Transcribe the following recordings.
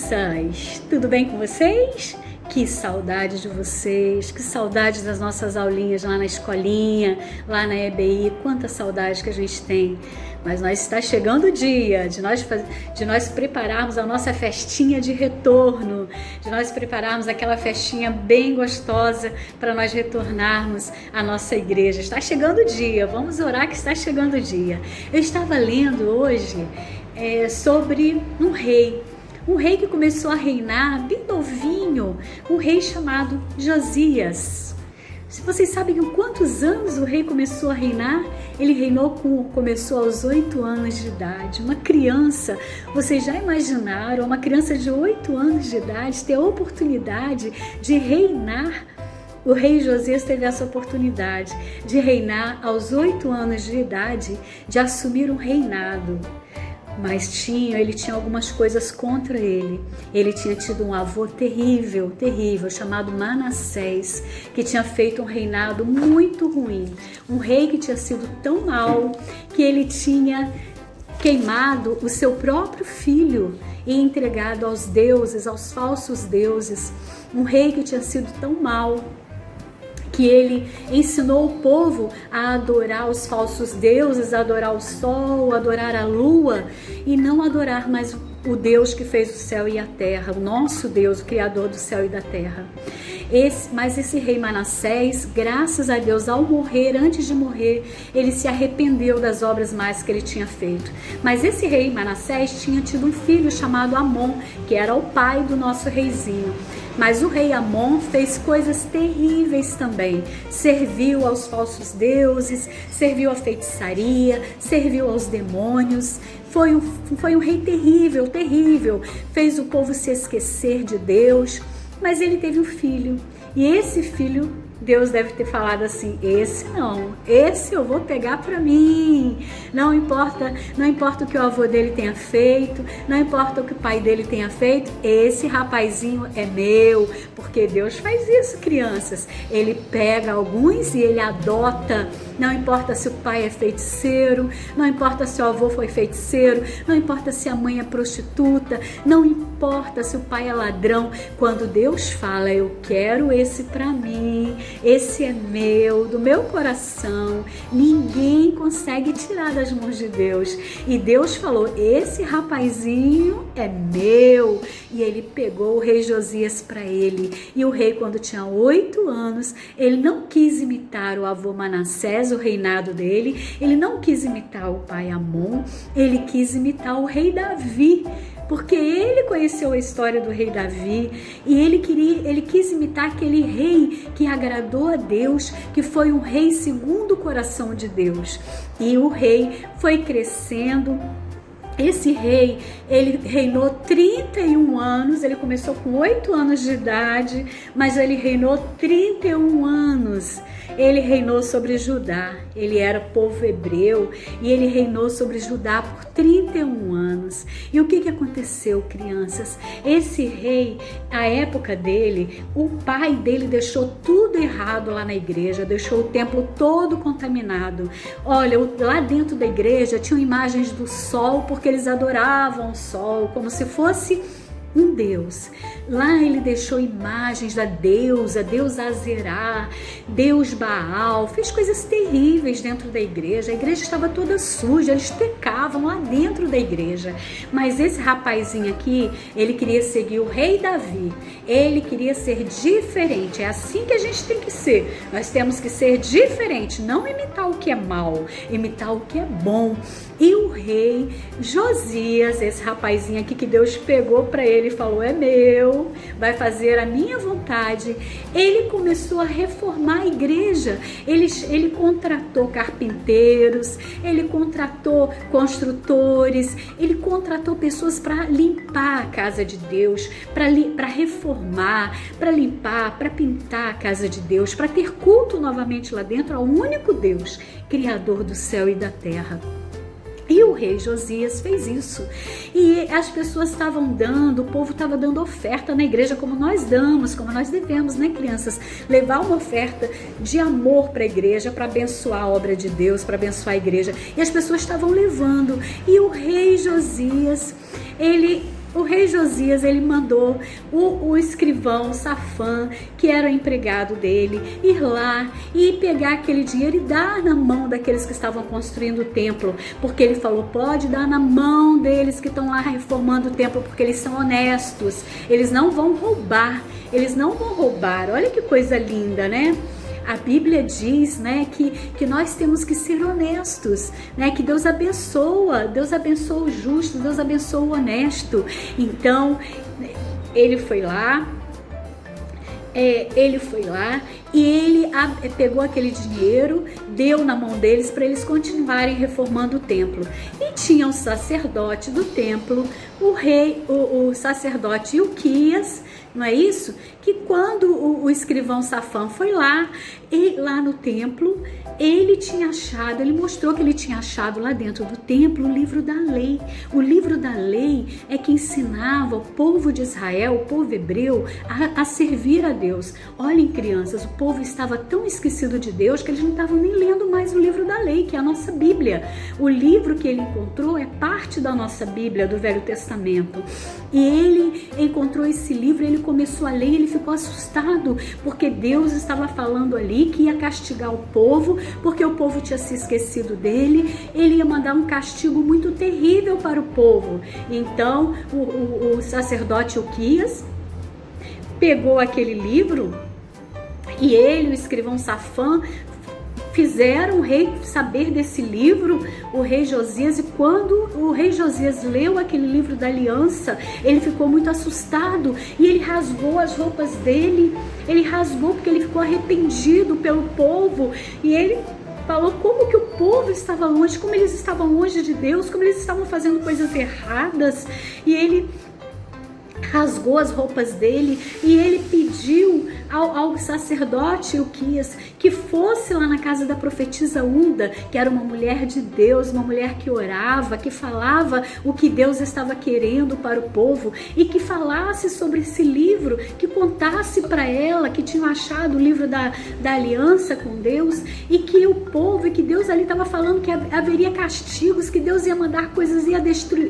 Crianças, tudo bem com vocês? Que saudade de vocês, que saudade das nossas aulinhas lá na escolinha, lá na EBI, quanta saudade que a gente tem. Mas está chegando o dia de nós prepararmos a nossa festinha de retorno, de nós prepararmos aquela festinha bem gostosa para nós retornarmos à nossa igreja. Está chegando o dia, vamos orar que está chegando o dia. Eu estava lendo hoje sobre um rei que começou a reinar bem novinho, um rei chamado Josias. Se vocês sabem com quantos anos o rei começou a reinar, ele começou aos 8 anos de idade. Uma criança, vocês já imaginaram, uma criança de 8 anos de idade ter a oportunidade de reinar? O rei Josias teve essa oportunidade de reinar aos 8 anos de idade, de assumir um reinado. Mas ele tinha algumas coisas contra ele. Ele tinha tido um avô terrível, chamado Manassés, que tinha feito um reinado muito ruim. Um rei que tinha sido tão mau que ele tinha queimado o seu próprio filho e entregado aos deuses, aos falsos deuses. Um rei que tinha sido tão mau que ele ensinou o povo a adorar os falsos deuses, a adorar o sol, a adorar a lua e não adorar mais o Deus que fez o céu e a terra, o nosso Deus, o Criador do céu e da terra. Mas esse rei Manassés, graças a Deus, ao morrer, antes de morrer, ele se arrependeu das obras más que ele tinha feito. Mas esse rei Manassés tinha tido um filho chamado Amon, que era o pai do nosso reizinho. Mas o rei Amon fez coisas terríveis também. Serviu aos falsos deuses, serviu à feitiçaria, serviu aos demônios. Foi um rei terrível. Fez o povo se esquecer de Deus. Mas ele teve um filho. E esse filho, Deus deve ter falado assim: esse eu vou pegar para mim. Não importa o que o avô dele tenha feito, não importa o que o pai dele tenha feito, esse rapazinho é meu, porque Deus faz isso, crianças. Ele pega alguns e ele adota. Não importa se o pai é feiticeiro, não importa se o avô foi feiticeiro, não importa se a mãe é prostituta, não importa se o pai é ladrão. Quando Deus fala, eu quero esse para mim, esse é meu, do meu coração, ninguém consegue tirar das mãos de Deus. E Deus falou: esse rapazinho é meu. E ele pegou o rei Josias para ele. E o rei, quando tinha 8 anos, ele não quis imitar o avô Manassés, o reinado dele, ele não quis imitar o pai Amon, ele quis imitar o rei Davi, porque ele conheceu a história do rei Davi e ele quis imitar aquele rei que agradou a Deus, que foi um rei segundo o coração de Deus. E o rei foi crescendo. Esse rei, ele reinou 31 anos, ele começou com 8 anos de idade, mas ele reinou 31 anos. Ele reinou sobre Judá, ele era povo hebreu e ele reinou sobre Judá por 31 anos. E o que aconteceu, crianças? Esse rei, a época dele, o pai dele deixou tudo errado lá na igreja, deixou o templo todo contaminado. Olha, lá dentro da igreja tinham imagens do sol, porque eles adoravam o sol como se fosse um Deus. Lá ele deixou imagens da deusa Azerá, Deus Baal, fez coisas terríveis dentro da igreja. A igreja estava toda suja, eles pecavam lá dentro da igreja. Mas esse rapazinho aqui, ele queria seguir o rei Davi, ele queria ser diferente. É assim que a gente tem que ser, nós temos que ser diferente, não imitar o que é mal, imitar o que é bom. E o rei Josias, esse rapazinho aqui que Deus pegou para ele e falou: é meu, vai fazer a minha vontade. Ele começou a reformar a igreja. Ele contratou carpinteiros, ele contratou construtores, ele contratou pessoas para limpar a casa de Deus, para reformar, para limpar, para pintar a casa de Deus, para ter culto novamente lá dentro ao único Deus, Criador do céu e da terra. E o rei Josias fez isso. E as pessoas estavam dando, o povo estava dando oferta na igreja, como nós damos, como nós devemos, né, crianças? Levar uma oferta de amor para a igreja, para abençoar a obra de Deus, para abençoar a igreja. E as pessoas estavam levando. E o rei Josias, ele o rei Josias, ele mandou o escrivão Safã, que era o empregado dele, ir lá e pegar aquele dinheiro e dar na mão daqueles que estavam construindo o templo, porque ele falou, pode dar na mão deles que estão lá reformando o templo, porque eles são honestos, eles não vão roubar, olha que coisa linda, né? A Bíblia diz, né, que nós temos que ser honestos, né, que Deus abençoa o justo, Deus abençoa o honesto. Então, ele foi lá e ele pegou aquele dinheiro, deu na mão deles para eles continuarem reformando o templo. E tinha um sacerdote do templo, o sacerdote Ilquias, não é isso? Que quando o escrivão Safã foi lá no templo, ele mostrou que ele tinha achado lá dentro do templo o livro da lei. O livro da lei é que ensinava o povo de Israel, o povo hebreu, a servir a Deus. Olhem, crianças, o povo estava tão esquecido de Deus que eles não estavam nem lendo mais o livro da lei, que é a nossa Bíblia. O livro que ele encontrou é parte da nossa Bíblia, do Velho Testamento. E ele encontrou esse livro, ele começou a ler, ele ficou assustado, porque Deus estava falando ali que ia castigar o povo, porque o povo tinha se esquecido dele, ele ia mandar um castigo muito terrível para o povo. Então, o sacerdote Ilquias pegou aquele livro e ele, o escrivão Safã, fizeram o rei saber desse livro, o rei Josias, e quando o rei Josias leu aquele livro da aliança, ele ficou muito assustado e ele rasgou as roupas dele, porque ele ficou arrependido pelo povo, e ele falou como que o povo estava longe, como eles estavam longe de Deus, como eles estavam fazendo coisas erradas, e ele rasgou as roupas dele e ele pediu ao sacerdote Ilquias que fosse lá na casa da profetisa Hulda, que era uma mulher de Deus, uma mulher que orava, que falava o que Deus estava querendo para o povo, e que falasse sobre esse livro, que contasse para ela que tinham achado o livro da aliança com Deus, e que o povo, e que Deus ali estava falando que haveria castigos, que Deus ia mandar coisas,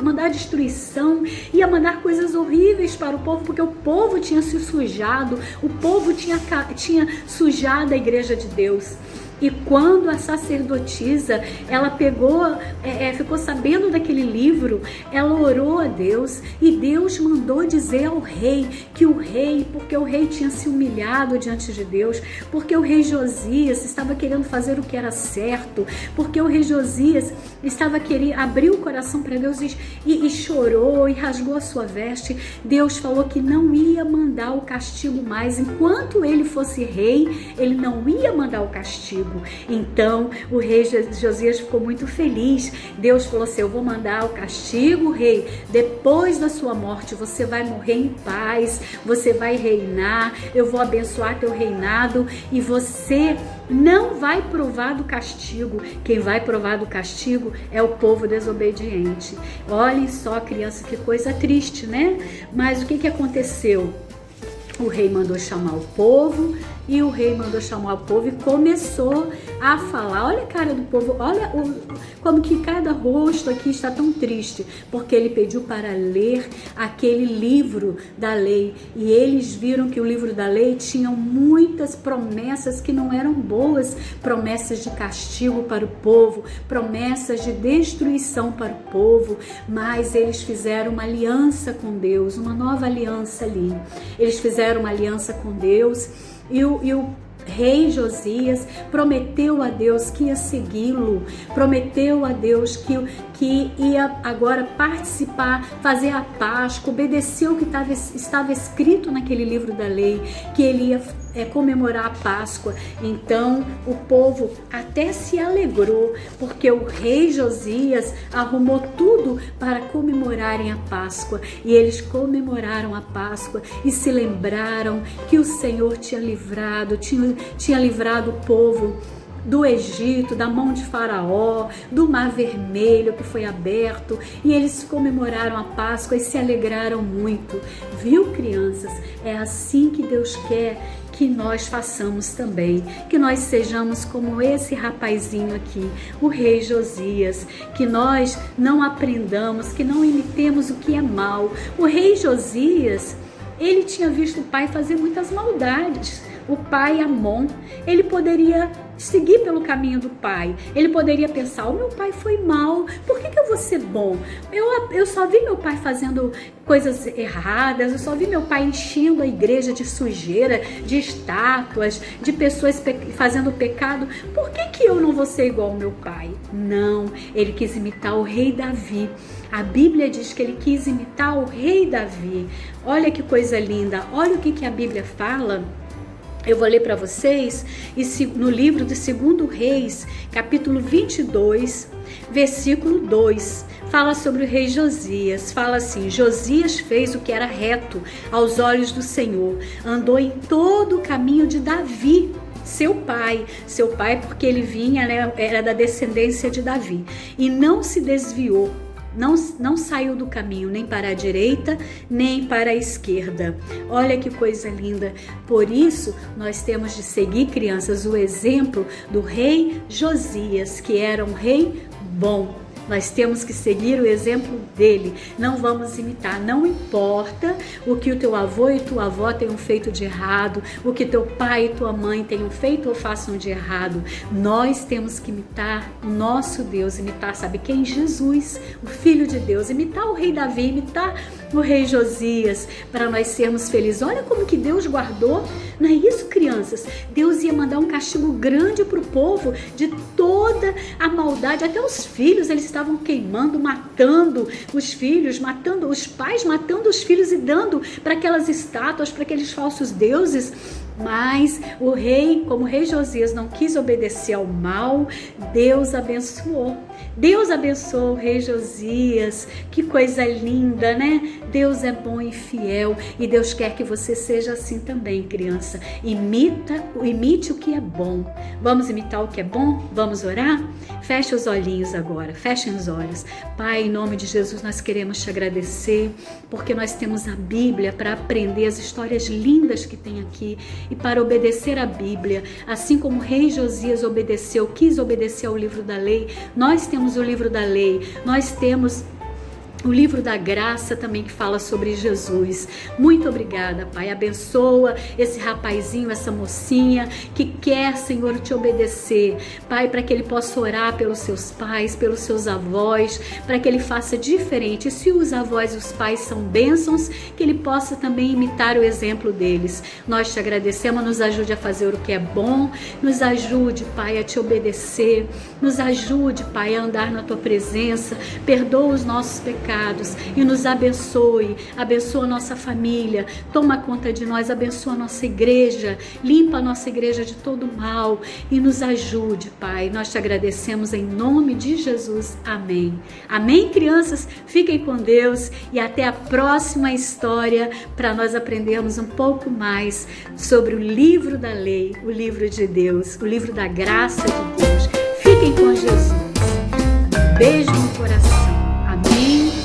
mandar destruição, ia mandar coisas horríveis para o povo, porque o povo tinha se sujado, o povo tinha sujado a igreja de Deus. E quando a sacerdotisa, ela ficou sabendo daquele livro, ela orou a Deus, e Deus mandou dizer ao rei, porque o rei tinha se humilhado diante de Deus, porque o rei Josias estava querendo fazer o que era certo, porque o rei Josias estava querendo abrir o coração para Deus e chorou e rasgou a sua veste. Deus falou que não ia mandar o castigo mais, enquanto ele fosse rei, ele não ia mandar o castigo. Então o rei Josias ficou muito feliz. Deus falou assim: eu vou mandar o castigo, rei, depois da sua morte você vai morrer em paz, você vai reinar, eu vou abençoar teu reinado e você não vai provar do castigo. Quem vai provar do castigo é o povo desobediente. Olhem só, criança, que coisa triste, né? Mas o que aconteceu? O rei mandou chamar o povo, e começou a falar. Olha a cara do povo, olha como que cada rosto aqui está tão triste, porque ele pediu para ler aquele livro da lei, e eles viram que o livro da lei tinha muitas promessas que não eram boas, promessas de castigo para o povo, promessas de destruição para o povo, mas eles fizeram uma aliança com Deus, uma nova aliança ali. Eles fizeram uma aliança com Deus, e o rei Josias prometeu a Deus que ia segui-lo, prometeu a Deus que ia agora participar, fazer a Páscoa, obedecer o que estava escrito naquele livro da lei, que ele ia comemorar a Páscoa. Então o povo até se alegrou, porque o rei Josias arrumou tudo para comemorarem a Páscoa, e eles comemoraram a Páscoa e se lembraram que o Senhor tinha livrado o povo do Egito, da mão de Faraó, do Mar Vermelho que foi aberto, e eles comemoraram a Páscoa e se alegraram muito. Viu, crianças? É assim que Deus quer que nós façamos também, que nós sejamos como esse rapazinho aqui, o rei Josias, que nós não aprendamos, que não imitemos o que é mal. O rei Josias, ele tinha visto o pai fazer muitas maldades. O pai Amon, ele poderia seguir pelo caminho do pai. Ele poderia pensar, o meu pai foi mal, por que eu vou ser bom? Eu só vi meu pai fazendo coisas erradas, eu só vi meu pai enchendo a igreja de sujeira, de estátuas, de pessoas fazendo pecado. Por que eu não vou ser igual ao meu pai? Não, ele quis imitar o rei Davi. A Bíblia diz que ele quis imitar o rei Davi. Olha que coisa linda, olha o que a Bíblia fala. Eu vou ler para vocês no livro de 2 Reis, capítulo 22, versículo 2. Fala sobre o rei Josias. Fala assim: Josias fez o que era reto aos olhos do Senhor. Andou em todo o caminho de Davi, seu pai porque ele vinha, né, era da descendência de Davi. E não se desviou. Não saiu do caminho, nem para a direita, nem para a esquerda. Olha que coisa linda. Por isso, nós temos de seguir, crianças, o exemplo do rei Josias, que era um rei bom. Nós temos que seguir o exemplo dele, não vamos imitar. Não importa o que o teu avô e tua avó tenham feito de errado, o que teu pai e tua mãe tenham feito ou façam de errado. Nós temos que imitar o nosso Deus, imitar, sabe quem? Jesus, o Filho de Deus, imitar o rei Davi, imitar o rei Josias, para nós sermos felizes. Olha como que Deus guardou, não é isso, crianças? Deus ia mandar um castigo grande para o povo de toda a maldade, até os filhos, eles estavam queimando, matando os filhos, matando os pais, matando os filhos e dando para aquelas estátuas, para aqueles falsos deuses. Mas o rei, como o rei Josias não quis obedecer ao mal, Deus abençoou. Deus abençoou o rei Josias. Que coisa linda, né? Deus é bom e fiel e Deus quer que você seja assim também, criança. Imite o que é bom. Vamos imitar o que é bom? Vamos orar? Feche os olhinhos agora, fechem os olhos. Pai, em nome de Jesus, nós queremos te agradecer porque nós temos a Bíblia para aprender as histórias lindas que tem aqui e para obedecer a Bíblia. Assim como o rei Josias quis obedecer ao livro da lei, nós temos o livro da lei, nós temos o livro da graça também que fala sobre Jesus. Muito obrigada, Pai. Abençoa esse rapazinho, essa mocinha que quer, Senhor, te obedecer. Pai, para que ele possa orar pelos seus pais, pelos seus avós, para que ele faça diferente. Se os avós e os pais são bênçãos, que ele possa também imitar o exemplo deles. Nós te agradecemos, nos ajude a fazer o que é bom, nos ajude, Pai, a te obedecer, nos ajude, Pai, a andar na tua presença, perdoa os nossos pecados e nos abençoa a nossa família, toma conta de nós, abençoa a nossa igreja, limpa a nossa igreja de todo mal e nos ajude, Pai. Nós te agradecemos em nome de Jesus. Amém. Amém, crianças? Fiquem com Deus e até a próxima história para nós aprendermos um pouco mais sobre o livro da lei, o livro de Deus, o livro da graça de Deus. Fiquem com Jesus. Beijo no coração. Amém.